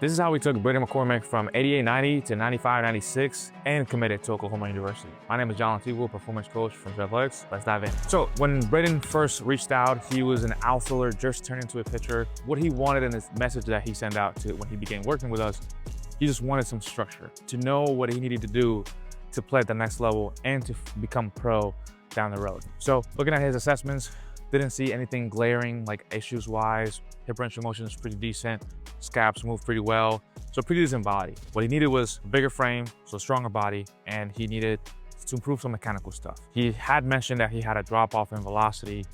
This is how we took Brayden McCormick from 88-90 to 95-96 and committed to Oklahoma University. My name is John Lantigua, performance coach from Athletics. Let's dive in. So when Brayden first reached out, he was an outfielder just turned into a pitcher. What he wanted in this message that he sent out to when he began working with us, he just wanted some structure to know what he needed to do to play at the next level and to become pro down the road. So looking at his assessments, didn't see anything glaring like issues-wise. Hip range of motion is pretty decent. Scaps move pretty well. So pretty decent body. What he needed was a bigger frame, so stronger body, and he needed to improve some mechanical stuff. He had mentioned that he had a drop off in velocity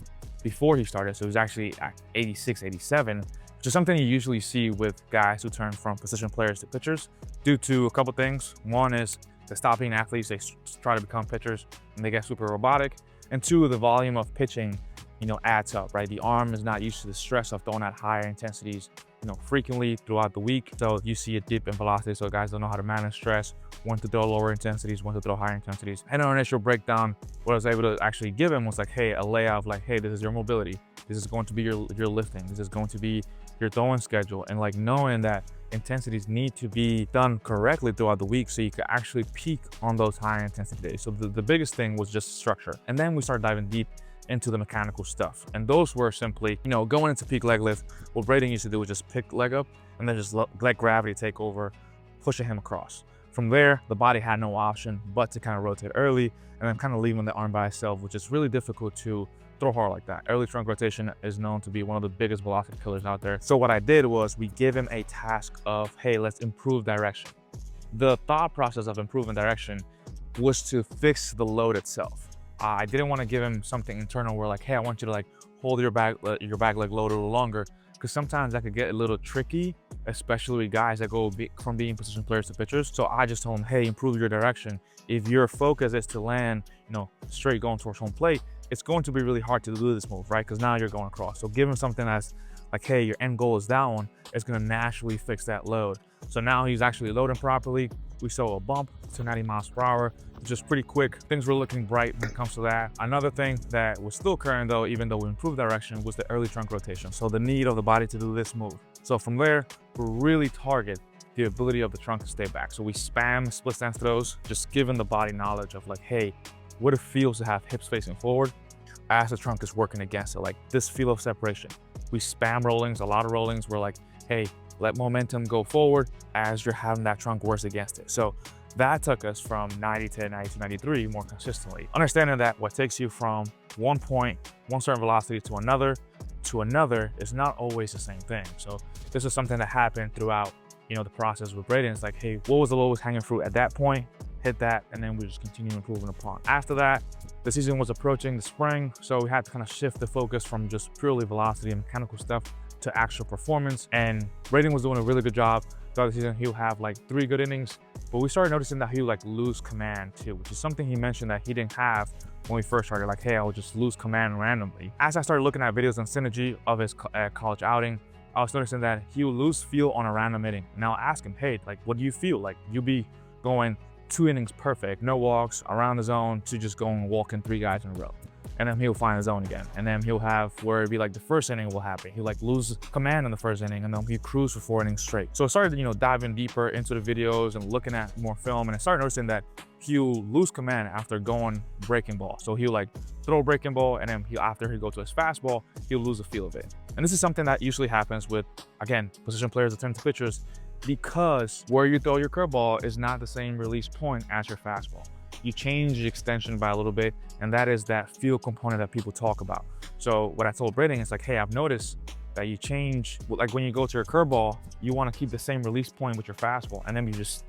before he started. So it was actually at 86, 87, which is something you usually see with guys who turn from position players to pitchers due to a couple things. One is they stop being athletes, they try to become pitchers, and they get super robotic. And two, the volume of pitching adds up, right? The arm is not used to the stress of throwing at higher intensities, frequently throughout the week. So you see a dip in velocity. So guys don't know how to manage stress, when to throw lower intensities, when to throw higher intensities. And our initial breakdown, what I was able to actually give him was like, hey, a layout of like, hey, this is your mobility. This is going to be your lifting. This is going to be your throwing schedule. And like knowing that intensities need to be done correctly throughout the week so you can actually peak on those higher intensity days. So the biggest thing was just structure. And then we started diving deep into the mechanical stuff. And those were simply, going into peak leg lift, what Brayden used to do was just pick leg up and then just let gravity take over, pushing him across. From there, the body had no option but to kind of rotate early and then kind of leaving the arm by itself, which is really difficult to throw hard like that. Early trunk rotation is known to be one of the biggest velocity killers out there. So what I did was we give him a task of, hey, let's improve direction. The thought process of improving direction was to fix the load itself. I didn't want to give him something internal where like, hey, I want you to like hold your back leg load a little longer, because sometimes that could get a little tricky, especially with guys that go from being position players to pitchers. So I just told him, hey, improve your direction. If your focus is to land, straight going towards home plate, it's going to be really hard to do this move, right? Because now you're going across. So give him something that's like, hey, your end goal is down. It's going to naturally fix that load. So now he's actually loading properly. We saw a bump to 90 miles per hour, which is pretty quick. Things were looking bright when it comes to that. Another thing that was still occurring though, even though we improved direction, was the early trunk rotation. So the need of the body to do this move. So from there, we really target the ability of the trunk to stay back. So we spam split stance throws, just giving the body knowledge of like, hey, what it feels to have hips facing forward as the trunk is working against it, like this feel of separation. We spam rollings, a lot of rollings. We're like, hey, let momentum go forward as you're having that trunk worse against it. So that took us from 90 to 92, 93 more consistently. Understanding that what takes you from one point, one certain velocity to another is not always the same thing. So this is something that happened throughout, the process with Brayden. It's like, hey, what was the lowest hanging fruit at that point? Hit that, and then we just continue improving upon. After that, the season was approaching the spring, so we had to kind of shift the focus from just purely velocity and mechanical stuff to actual performance. And Brayden was doing a really good job throughout the season. He'll have like 3 good innings, but we started noticing that he would like lose command too, which is something he mentioned that he didn't have when we first started. Like, hey, I would just lose command randomly. As I started looking at videos on Synergy of his college outing, I was noticing that he would lose feel on a random inning. And I'll ask him, hey, like, what do you feel? Like, you'll be going 2 innings perfect, no walks, around the zone, to just going walking 3 guys in a row. And then he'll find the zone again. And then he'll have where it'd be like the first inning will happen. He'll like lose command in the first inning, and then he'll cruise for 4 innings straight. So I started, diving deeper into the videos and looking at more film, and I started noticing that he'll lose command after going breaking ball. So he'll like throw a breaking ball, and then after he go to his fastball, he'll lose the feel of it. And this is something that usually happens with, again, position players that turn to pitchers, because where you throw your curveball is not the same release point as your fastball. You change the extension by a little bit, and that is that feel component that people talk about. So what I told Brayden is like, hey, I've noticed that you change, like when you go to your curveball, you want to keep the same release point with your fastball, and then you just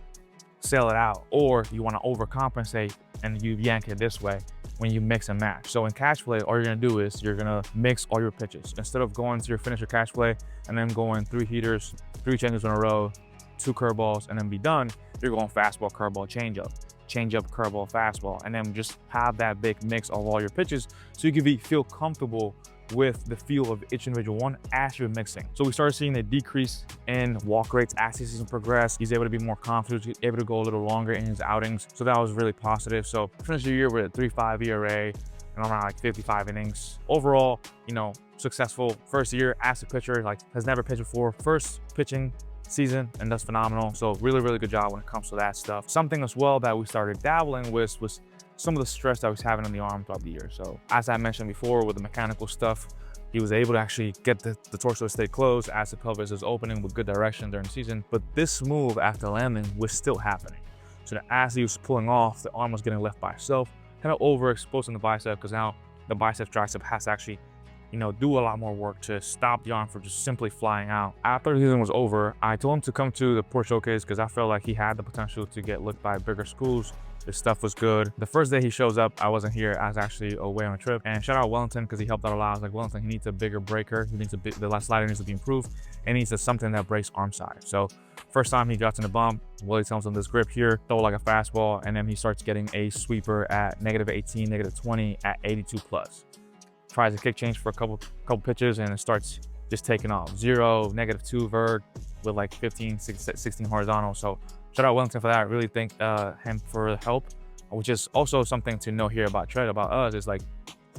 sail it out, or you want to overcompensate and you yank it this way when you mix and match. So in catch play, all you're gonna do is you're gonna mix all your pitches. Instead of going to your finisher catch play and then going 3 heaters, 3 changeups in a row, 2 curveballs, and then be done, you're going fastball, curveball, changeup, curveball, fastball, and then just have that big mix of all your pitches so you can feel comfortable with the feel of each individual one as you're mixing. So we started seeing a decrease in walk rates as the season progressed. He's able to be more confident, he's able to go a little longer in his outings. So that was really positive. So finished the year with a 3.5 ERA and around like 55 innings. Overall, successful first year as a pitcher, like has never pitched before. First pitching season, and that's phenomenal. So really, really good job when it comes to that stuff. Something as well that we started dabbling with was some of the stress that I was having on the arm throughout the year. So as I mentioned before, with the mechanical stuff, he was able to actually get the torso to stay closed as the pelvis is opening with good direction during the season. But this move after landing was still happening. So that as he was pulling off, the arm was getting left by itself, kind of overexposing the bicep, because now the bicep tricep has to actually, do a lot more work to stop the arm from just simply flying out. After the season was over, I told him to come to the Port Showcase because I felt like he had the potential to get looked by bigger schools. His stuff was good. The first day he shows up, I wasn't here. I was actually away on a trip. And shout out Wellington because he helped out a lot. I was like, Wellington, he needs a bigger breaker. He needs the last slider needs to be improved. And he needs something that breaks arm side. So first time he drops in the bump, Willie tells him this grip here, throw like a fastball, and then he starts getting a sweeper at -18, -20 at 82 plus. Tries a kick change for a couple pitches and it starts just taking off. 0, -2 vert with like 15, 16 horizontal. So shout out Wellington for that. I really thank him for the help, which is also something to know here about Tread, about us, is like,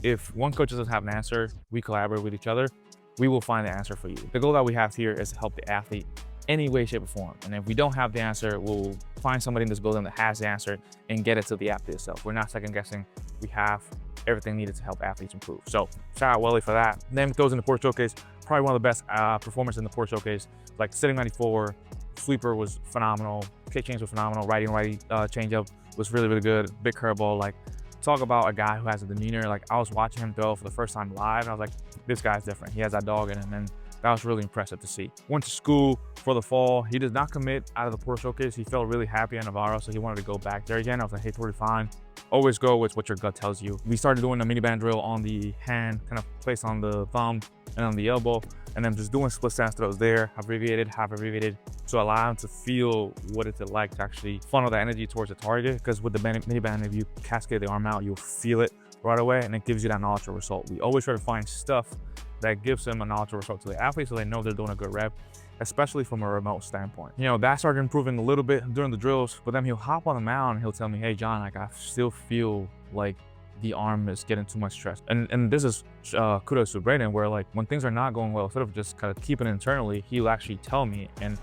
if one coach doesn't have an answer, we collaborate with each other, we will find the answer for you. The goal that we have here is to help the athlete any way, shape, or form. And if we don't have the answer, we'll find somebody in this building that has the answer and get it to the athlete itself. We're not second guessing. We have everything needed to help athletes improve. So shout out Welly for that. Then goes in the Port Showcase, probably one of the best performances in the Port Showcase. Like sitting 94, sweeper was phenomenal, kick change was phenomenal, righty changeup was really, really good, big curveball. Like, talk about a guy who has a demeanor. Like, I was watching him throw for the first time live and I was like, this guy's different. He has that dog in him, and that was really impressive to see. Went to school for the fall. He did not commit out of the Port Showcase. He felt really happy at Navarro, so he wanted to go back there again. I was like, hey, totally fine. Always go with what your gut tells you. We started doing a mini band drill on the hand, kind of placed on the thumb and on the elbow, and then just doing split stance throws there, half abbreviated, to allow him to feel what it's like to actually funnel that energy towards the target. Because with the mini band, if you cascade the arm out, you'll feel it right away, and it gives you that knowledge of result. We always try to find stuff that gives them a knowledge of result to the athlete, so they know they're doing a good rep, especially from a remote standpoint. That started improving a little bit during the drills, but then he'll hop on the mound and he'll tell me, hey, John, like, I still feel like the arm is getting too much stress. And this is kudos to Brayden, where like when things are not going well, instead of just kind of keeping it internally, he'll actually tell me, and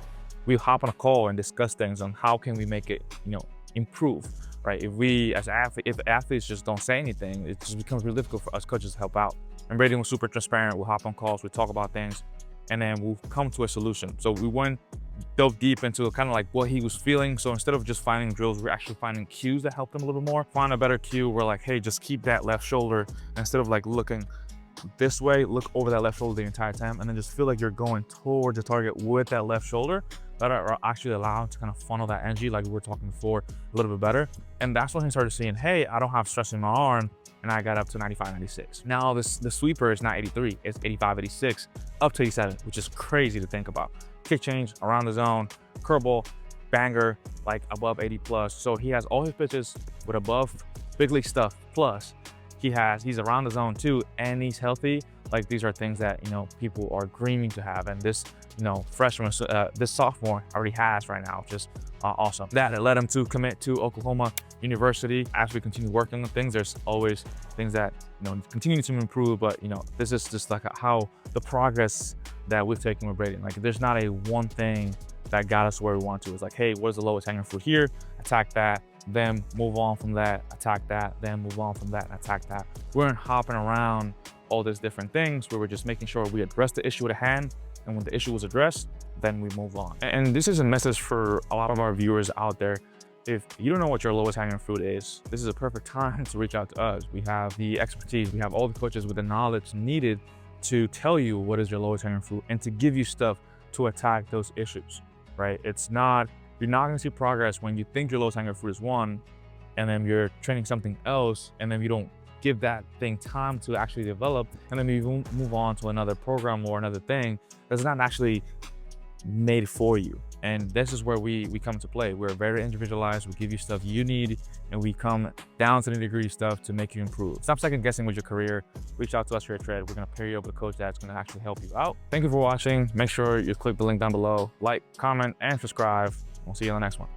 we'll hop on a call and discuss things on how can we make it, improve, right? If we as athletes just don't say anything, it just becomes really difficult for us coaches to help out. And Brayden was super transparent. We'll hop on calls, we'll talk about things, and then we'll come to a solution. So we dove deep into kind of like what he was feeling. So instead of just finding drills, we're actually finding cues that help him a little more. Find a better cue. We're like, hey, just keep that left shoulder. Instead of like looking this way, look over that left shoulder the entire time, and then just feel like you're going towards the target with that left shoulder. That are actually allowed to kind of funnel that energy, like we were talking before, a little bit better. And that's when he started seeing, hey, I don't have stress in my arm, and I got up to 95, 96. Now the sweeper is not 83, it's 85, 86, up to 87, which is crazy to think about. Kick change, around the zone, curveball, banger, like above 80 plus. So he has all his pitches with above big league stuff, plus he's around the zone too, and he's healthy. Like, these are things that, people are dreaming to have. And this, freshman, this sophomore already has right now, which is awesome. That led him to commit to Oklahoma University. As we continue working on things, there's always things that, continue to improve. But, this is just like how the progress that we've taken with Brayden. Like, there's not a one thing that got us where we want to. It's like, hey, what is the lowest hanging fruit here? Attack that, then move on from that, attack that, then move on from that, and attack that. We weren't hopping around all these different things. We were just making sure we addressed the issue at hand, and when the issue was addressed, then we move on. And this is a message for a lot of our viewers out there. If you don't know what your lowest hanging fruit is, this is a perfect time to reach out to us. We have the expertise, we have all the coaches with the knowledge needed to tell you what is your lowest hanging fruit and to give you stuff to attack those issues, right? You're not gonna see progress when you think your lowest hanging fruit is one, and then you're training something else, and then you don't give that thing time to actually develop, and then you move on to another program or another thing that's not actually made for you. And this is where we come to play. We're very individualized. We give you stuff you need, and we come down to the nitty-gritty stuff to make you improve. Stop second guessing with your career. Reach out to us here at Tread. We're gonna pair you up with a coach that's gonna actually help you out. Thank you for watching. Make sure you click the link down below. Like, comment, and subscribe. We'll see you on the next one.